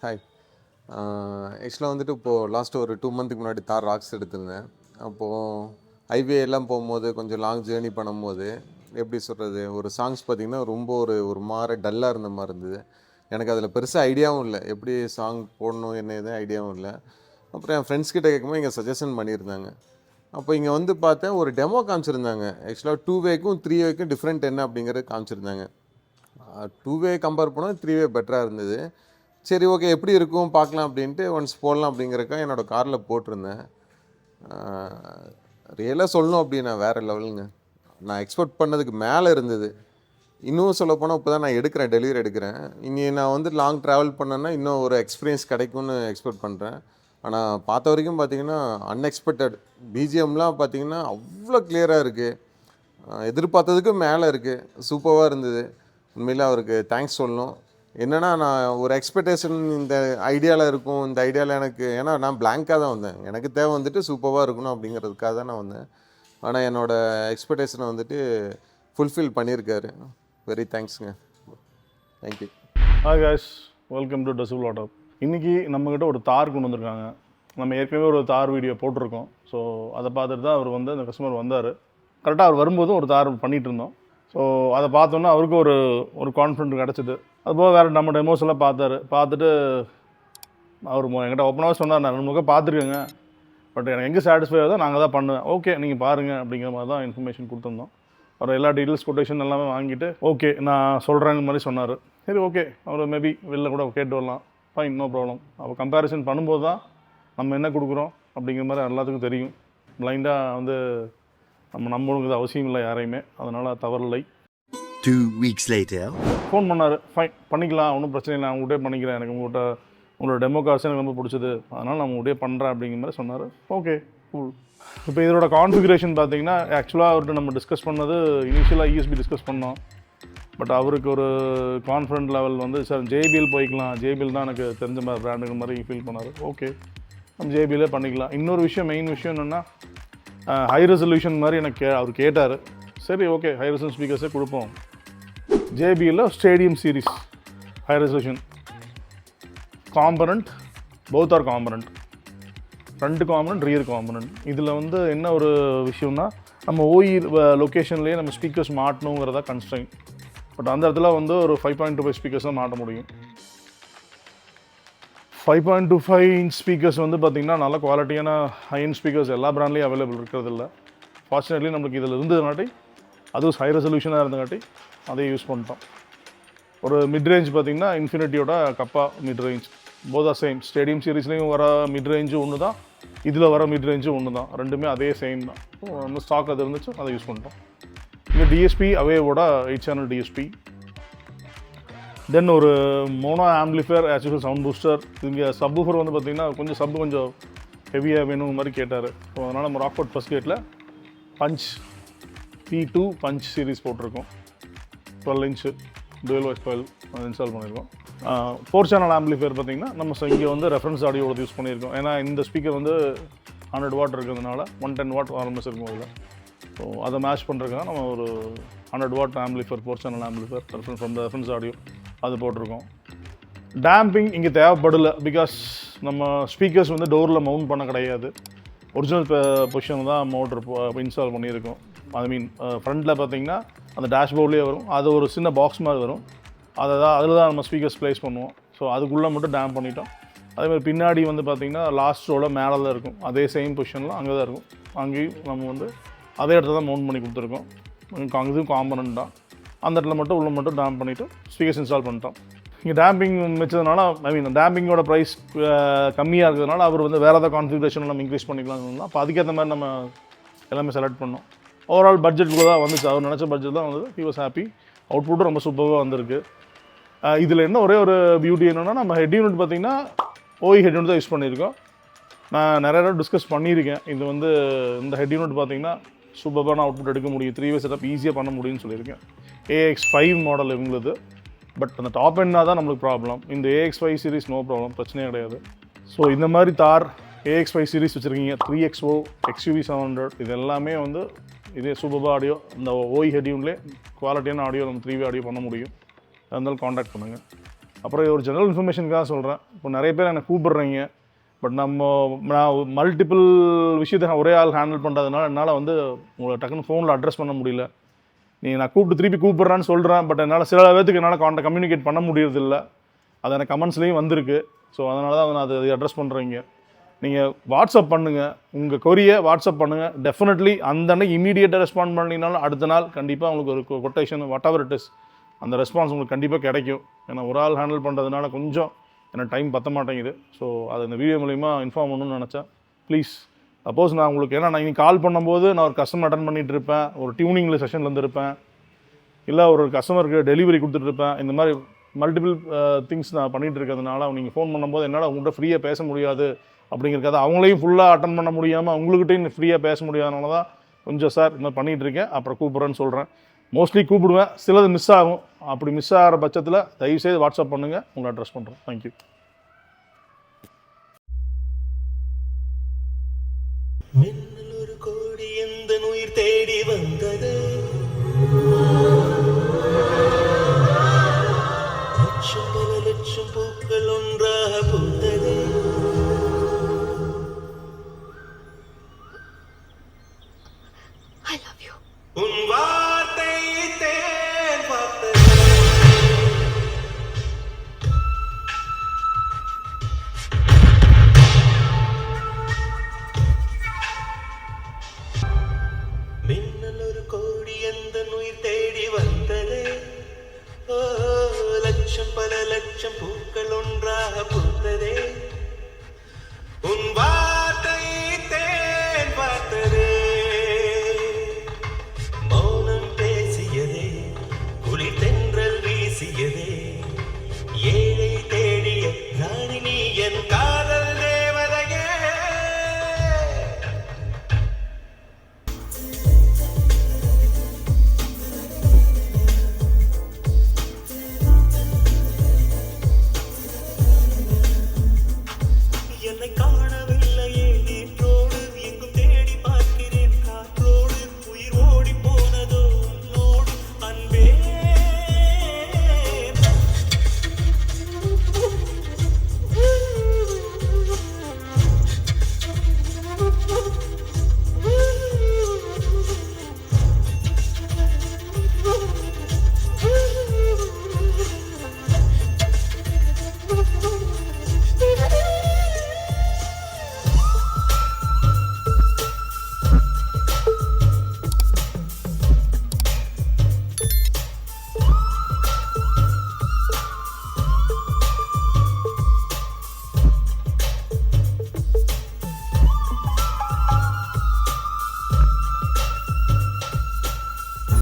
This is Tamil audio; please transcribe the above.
ஹாய், ஆக்சுவலாக வந்துட்டு இப்போது லாஸ்ட்டு ஒரு 2 மந்த்துக்கு முன்னாடி தார் ராக்ஸ் எடுத்திருந்தேன். அப்போது ஹைவே எல்லாம் போகும்போது கொஞ்சம் லாங் ஜேர்னி பண்ணும்போது எப்படி சொல்கிறது, ஒரு சாங்ஸ் பார்த்திங்கன்னா ரொம்ப ஒரு மாதிரி டல்லாக இருந்த மாதிரி இருந்தது. எனக்கு அதில் பெருசாக ஐடியாவும் இல்லை, எப்படி சாங் போடணும் என்ன எதுவும் ஐடியாவும் இல்லை. அப்புறம் என் ஃப்ரெண்ட்ஸ் கிட்ட கேட்கும்போது இங்கே சஜஷன் பண்ணியிருந்தாங்க. அப்போ இங்கே வந்து பார்த்தேன், ஒரு டெமோ காமிச்சிருந்தாங்க. ஆக்சுவலாக 2-வேக்கும் 3-வேக்கும் டிஃப்ரெண்ட் என்ன அப்படிங்கிறது காமிச்சிருந்தாங்க. 2-வே கம்பேர் பண்ணால் 3-வே பெட்டராக இருந்தது. சரி, ஓகே, எப்படி இருக்கும் பார்க்கலாம் அப்படின்ட்டு ஒன்ஸ் போடலாம் அப்படிங்கிறக்காக என்னோடய காரில் போட்டிருந்தேன். ரியலாக சொல்லணும் அப்படின்னா வேறு லெவலுங்க. நான் எக்ஸ்பெக்ட் பண்ணதுக்கு மேலே இருந்தது. இன்னும் சொல்லப்போனால் இப்போ தான் நான் டெலிவரி எடுக்கிறேன். இனி நான் வந்து லாங் ட்ராவல் பண்ணேன்னா இன்னும் ஒரு எக்ஸ்பீரியன்ஸ் கிடைக்கும்னு எக்ஸ்பெக்ட் பண்ணுறேன். ஆனால் பார்த்த வரைக்கும் பார்த்திங்கன்னா அன்எக்ஸ்பெக்டட். பிஜிஎம்லாம் பார்த்திங்கன்னா அவ்வளோ கிளியராக இருக்குது, எதிர்பார்த்ததுக்கும் மேலே இருக்குது, சூப்பராக இருந்தது. உண்மையில் அவருக்கு தேங்க்ஸ் சொல்லணும். என்னென்னா, நான் ஒரு எக்ஸ்பெக்டேஷன் இந்த ஐடியாவில் இருக்கும், இந்த ஐடியாவில் எனக்கு, ஏன்னா நான் பிளாங்காக தான் வந்தேன். எனக்கு தேவை வந்துட்டு சூப்பராக இருக்கணும் அப்படிங்கிறதுக்காக தான் நான் வந்தேன். ஆனால் என்னோடய எக்ஸ்பெக்டேஷனை வந்துட்டு ஃபுல்ஃபில் பண்ணியிருக்காரு. வெரி தேங்க்ஸுங்க. Thank you. Hi guys, welcome to Decibel Autohub. இன்றைக்கி நம்மக்கிட்ட ஒரு தார் கொண்டு வந்திருக்காங்க. நம்ம ஏற்கனவே ஒரு தார் வீடியோ போட்டிருக்கோம். ஸோ அதை பார்த்துட்டு தான் அவர் வந்து அந்த கஸ்டமர் வந்தார். கரெக்டாக அவர் வரும்போதும் ஒரு தார் பண்ணிகிட்டு இருந்தோம். ஸோ அதை பார்த்தோன்னா அவருக்கு ஒரு கான்ஃபிடென்ட் கிடச்சிது. அதுபோக வேறு நம்ம டெமோஸ் எல்லாம் பார்த்துட்டு அவர் என்கிட்ட ஓப்பனாக சொன்னார், நான் 2 முகம் பார்த்துருக்கேங்க, பட் எனக்கு எங்கே சாட்டிஸ்ஃபை ஆகுதோ நாங்கள் தான் பண்ணுவேன், ஓகே நீங்கள் பாருங்கள் அப்படிங்கிற மாதிரி தான் இன்ஃபர்மேஷன் கொடுத்துருந்தோம். அவர் எல்லா டீட்டெயில்ஸ் கொட்டேஷன் எல்லாமே வாங்கிட்டு ஓகே நான் சொல்கிறேங்க மாதிரி சொன்னார். சரி, ஓகே, அவர் மேபி வெளில கூட கேட்டு வரலாம், ஃபைன், நோ ப்ராப்ளம். அப்போ கம்பேரிசன் பண்ணும்போது தான் நம்ம என்ன கொடுக்குறோம் அப்படிங்கிற மாதிரி எல்லாத்துக்கும் தெரியும். பிளைண்டாக வந்து நம்ம நம்பணுங்கிறது அவசியம் இல்லை யாரையுமே, அதனால் தவறில்லை. 2 weeks later ஃபோன் பண்ணார், ஃபைன் பண்ணிக்கலாம், ஒன்றும் பிரச்சனை இல்லை, நான் உங்கள்கிட்டே பண்ணிக்கிறேன், எனக்கு உங்களோட டெமோ கார்ஸ் எனக்கு ரொம்ப பிடிச்சது, அதனால் நான் உங்கள்கிட்டே பண்ணுறேன் அப்படிங்கிற மாதிரி சொன்னார். Okay, cool. இப்போ இதோட கான்ஃபிகரேஷன் பார்த்தீங்கன்னா, ஆக்சுவலாக அவர்கிட்ட நம்ம டிஸ்கஸ் பண்ணது இனிஷியலாக யூஎஸ்பி டிஸ்கஸ் பண்ணோம். பட் அவருக்கு ஒரு கான்ஃபிடென்ட் லெவல் வந்து, சார் ஜேபிஎல் போய்க்கலாம், ஜேபிஎல் தான் எனக்கு தெரிஞ்ச மாதிரி பிராண்டுங்கிற மாதிரி ஃபீல் பண்ணார். ஓகே, நம்ம ஜேபிஎல்லே பண்ணிக்கலாம். இன்னொரு விஷயம், மெயின் விஷயம் என்னென்னா, ஹை ரெசல்யூஷன் மாதிரி எனக்கு அவர் கேட்டார். சரி, ஓகே, ஹை ரெசல்யூஷன் ஸ்பீக்கர்ஸே கொடுப்போம். ஜேபிஎல்ல Stadium Series high resolution component, both are component, front component, rear component. இதில் வந்து என்ன ஒரு விஷயம்னா, நம்ம ஓஇ லொக்கேஷன்லேயே நம்ம ஸ்பீக்கர்ஸ் மாட்டணுங்கிறதா கன்ஸ்ட்ரைன். பட் அந்த இடத்துல வந்து ஒரு 5.25 ஸ்பீக்கர்ஸ் தான் மாட்ட முடியும். 5.25 இன்ச் ஸ்பீக்கர்ஸ் வந்து பார்த்திங்கன்னா நல்ல குவாலிட்டியான ஹை எண்ட் ஸ்பீக்கர்ஸ் எல்லா பிராண்ட்லேயும் அவைலபிள் இருக்கிறதில்ல. ஃபார்ச்சுனேட்லி நம்மளுக்கு இதில் இருந்ததுனாட்டி, அதுவும் ஹை ரெசல்யூஷனாக இருந்தங்காட்டி அதை யூஸ் பண்ணிட்டோம். ஒரு மிட் ரேஞ்ச் பார்த்திங்கன்னா இன்ஃபினிட்டியோட கப்பா மிட் ரேஞ்ச், போதா சேம். ஸ்டேடியம் சீரீஸ்லேயும் வர மிட் ரேஞ்சு ஒன்று தான், இதில் வர மிட் ரேஞ்சும் ஒன்று தான், ரெண்டுமே அதே சேம் தான். நம்ம ஸ்டாக் அது இருந்துச்சு, அதை யூஸ் பண்ணிட்டோம். இங்கே டிஎஸ்பி அவேவோட 8 சேனல் டிஎஸ்பி. தென் ஒரு mono amplifier, actual sound booster. இங்கே சப்வூஃபர் வந்து பார்த்திங்கன்னா கொஞ்சம் ஹெவியாக வேணும் மாதிரி கேட்டார். ஸோ அதனால் நம்ம ராக்ஃபோர்ட் ஃபர்ஸ்ட் கேட்டில் பஞ்ச் P2 பஞ்ச் சீரீஸ் போட்டிருக்கோம். 12 inch twelve voice coil install பண்ணியிருக்கோம். 4 சேனல் ஆம்பிளிஃபையர் பார்த்திங்கன்னா நம்ம இங்கே வந்து ரெஃபரன்ஸ் ஆடியோட யூஸ் பண்ணியிருக்கோம். ஏன்னா இந்த ஸ்பீக்கர் வந்து 100 வாட் இருக்கிறதுனால 110 வாட் ஆர்எம்எஸ் இருக்கும் அதில். ஸோ அதை மேட்ச் பண்ணுறதுக்காக நம்ம ஒரு 100 what amplifier, 4 channel amplifier from the reference audio அது போட்டிருக்கோம். டேம்பிங் இங்கே தேவைப்படலை, பிகாஸ் நம்ம ஸ்பீக்கர்ஸ் வந்து டோரில் மவுண்ட் பண்ண கிடையாது. ஒரிஜினல் பொசிஷன் தான் மோட்டர் இன்ஸ்டால் பண்ணியிருக்கோம். ஐ மீன் ஃப்ரண்ட்டில் பார்த்திங்கன்னா அந்த டேஷ்போர்ட்லேயே வரும், அது ஒரு சின்ன பாக்ஸ் மாதிரி வரும், அதில் தான் நம்ம ஸ்பீக்கர்ஸ் ப்ளேஸ் பண்ணுவோம். ஸோ அதுக்குள்ளே மட்டும் டேம்ப் பண்ணிட்டோம். அதேமாதிரி பின்னாடி வந்து பார்த்திங்கன்னா லாஸ்ட் ரோவில் மேலே தான் இருக்கும், அதே சேம் பொசிஷனில் அங்கே தான் இருக்கும். அங்கேயும் நம்ம வந்து அதே இடத்துல தான் மவுண்ட் பண்ணி கொடுத்துருக்கோம். இதுவும் காம்பனண்ட் தான். அந்த இடத்துல மட்டும் உள்ள மட்டும் டேம்ப் பண்ணிவிட்டு ஸ்பீக்கர்ஸ் இன்ஸ்டால் பண்ணிட்டோம். இங்கே டேம்பிங் வச்சதுனால டேம்பிங்கோட ப்ரைஸ் கம்மியாக இருக்கிறதுனால அவர் வந்து வேறு ஏதாவது கான்ஃபிகரேஷன் நம்ம இன்க்ரீஸ் பண்ணிக்கலாம். அப்போ அதுக்கேற்ற மாதிரி நம்ம எல்லாமே செலக்ட் பண்ணோம். ஓவரால் பட்ஜெட்டுக்கு தான் வந்துச்சு, அவர் நினச்ச பட்ஜெட் தான் வந்தது. He was happy. அவுட்புட்டும் ரொம்ப சூப்பராக வந்திருக்கு. இதில் என்ன ஒரே ஒரு பியூட்டி என்னென்னா, நம்ம ஹெட் யூனிட் பார்த்திங்கன்னா OE ஹெட் யூனிட் தான் யூஸ் பண்ணியிருக்கோம். நான் நிறைய தடவை டிஸ்கஸ் பண்ணியிருக்கேன். இது வந்து இந்த ஹெட் யூனிட் பார்த்திங்கன்னா சூப்பரான அவுட்புட் எடுக்க முடியும், 3-way செட்டப் ஈஸியாக பண்ண முடியும்னு சொல்லியிருக்கேன். AX5 மாடல் இவங்களுக்கு. பட் அந்த டாப் என்னா தான் நம்மளுக்கு ப்ராப்ளம். இந்த AX5 சீரிஸ் நோ ப்ராப்ளம், பிரச்சனையே கிடையாது. ஸோ இந்த மாதிரி தார் AX5 சீரிஸ் வச்சுருக்கீங்க, 3XO, XUV 700, இது எல்லாமே வந்து இதே சூப்பராக ஆடியோ, இந்த OE ஹெட் யூனிட்லேயே குவாலிட்டியான ஆடியோ நம்ம 3-way ஆடியோ பண்ண முடியும். இருந்தாலும் காண்டாக்ட் பண்ணுங்கள். அப்புறம் ஒரு ஜெனரல் இன்ஃபர்மேஷனுக்காக சொல்கிறேன். இப்போ நிறைய பேர் என்னை கூப்பிட்றீங்க, பட் நான் மல்டிபிள் விஷயத்தை ஒரே ஆள் ஹேண்டில் பண்ணுறதுனால என்னால் வந்து உங்களை டக்குன்னு ஃபோனில் அட்ரஸ் பண்ண முடியல. நான் திருப்பி கூப்பிட்றேன்னு சொல்கிறேன், பட் என்னால் சில பேர்த்துக்கு என்னால் கம்யூனிகேட் பண்ண முடியறதில்ல. அது எனக்கு கமெண்ட்ஸ்லேயும் வந்திருக்கு. ஸோ அதனால தான் நான் அதை அட்ரஸ் பண்ணுறீங்க. நீங்கள் வாட்ஸ்அப் பண்ணுங்கள், உங்கள் கொரியை வாட்ஸ்அப் பண்ணுங்கள். டெஃபினெட்லி அந்த அன்னைக்கு இமீடியட்டாக ரெஸ்பாண்ட் பண்ணிங்கனாலும் அடுத்த நாள் கண்டிப்பாக உங்களுக்கு ஒரு quotation what ever it is, அந்த ரெஸ்பான்ஸ் உங்களுக்கு கண்டிப்பாக கிடைக்கும். ஏன்னா ஒரு ஆள் ஹேண்டில் பண்ணுறதுனால கொஞ்சம் எனக்கு டைம் பற்ற மாட்டேங்குது. ஸோ அதை இந்த வீடியோ மூலிமா இன்ஃபார்ம் பண்ணணும்னு நினச்சேன். ப்ளீஸ், சப்போஸ் நான் உங்களுக்கு ஏன்னா நான் இன்னைக்கு கால் பண்ணும்போது நான் ஒரு கஸ்டமர் அட்டன் பண்ணிகிட்டு இருப்பேன், ஒரு டியூனிங்கில் செஷனில் இருந்திருப்பேன், இல்லை ஒரு கஸ்டமருக்கு டெலிவரி கொடுத்துட்ருப்பேன். இந்த மாதிரி மல்டிபிள் திங்ஸ் நான் பண்ணிகிட்டு இருக்கிறதுனால நீங்கள் ஃபோன் பண்ணும்போது என்னால் உங்கள்கிட்ட ஃப்ரீயாக பேச முடியாது அப்படிங்கிறக்காக அவங்களையும் ஃபுல்லாக அட்டன் பண்ண முடியாமல் அவங்கக்கிட்டையும் ஃப்ரீயாக பேச முடியாதனால தான் கொஞ்சம் சார் இந்த மாதிரி பண்ணிகிட்டு இருக்கேன், அப்புறம் கூப்பிட்றேன்னு சொல்கிறேன். மோஸ்ட்லி கூப்பிடுவேன், சிலது மிஸ் ஆகும். அப்படி மிஸ் ஆகிற பட்சத்தில் தயவுசெய்து வாட்ஸ்அப் பண்ணுங்கள், உங்களை அட்ரஸ் பண்ணுறேன். தேங்க்யூ. மின்னல் ஒரு கோடி எந்த உயிர் தேடி வந்தது.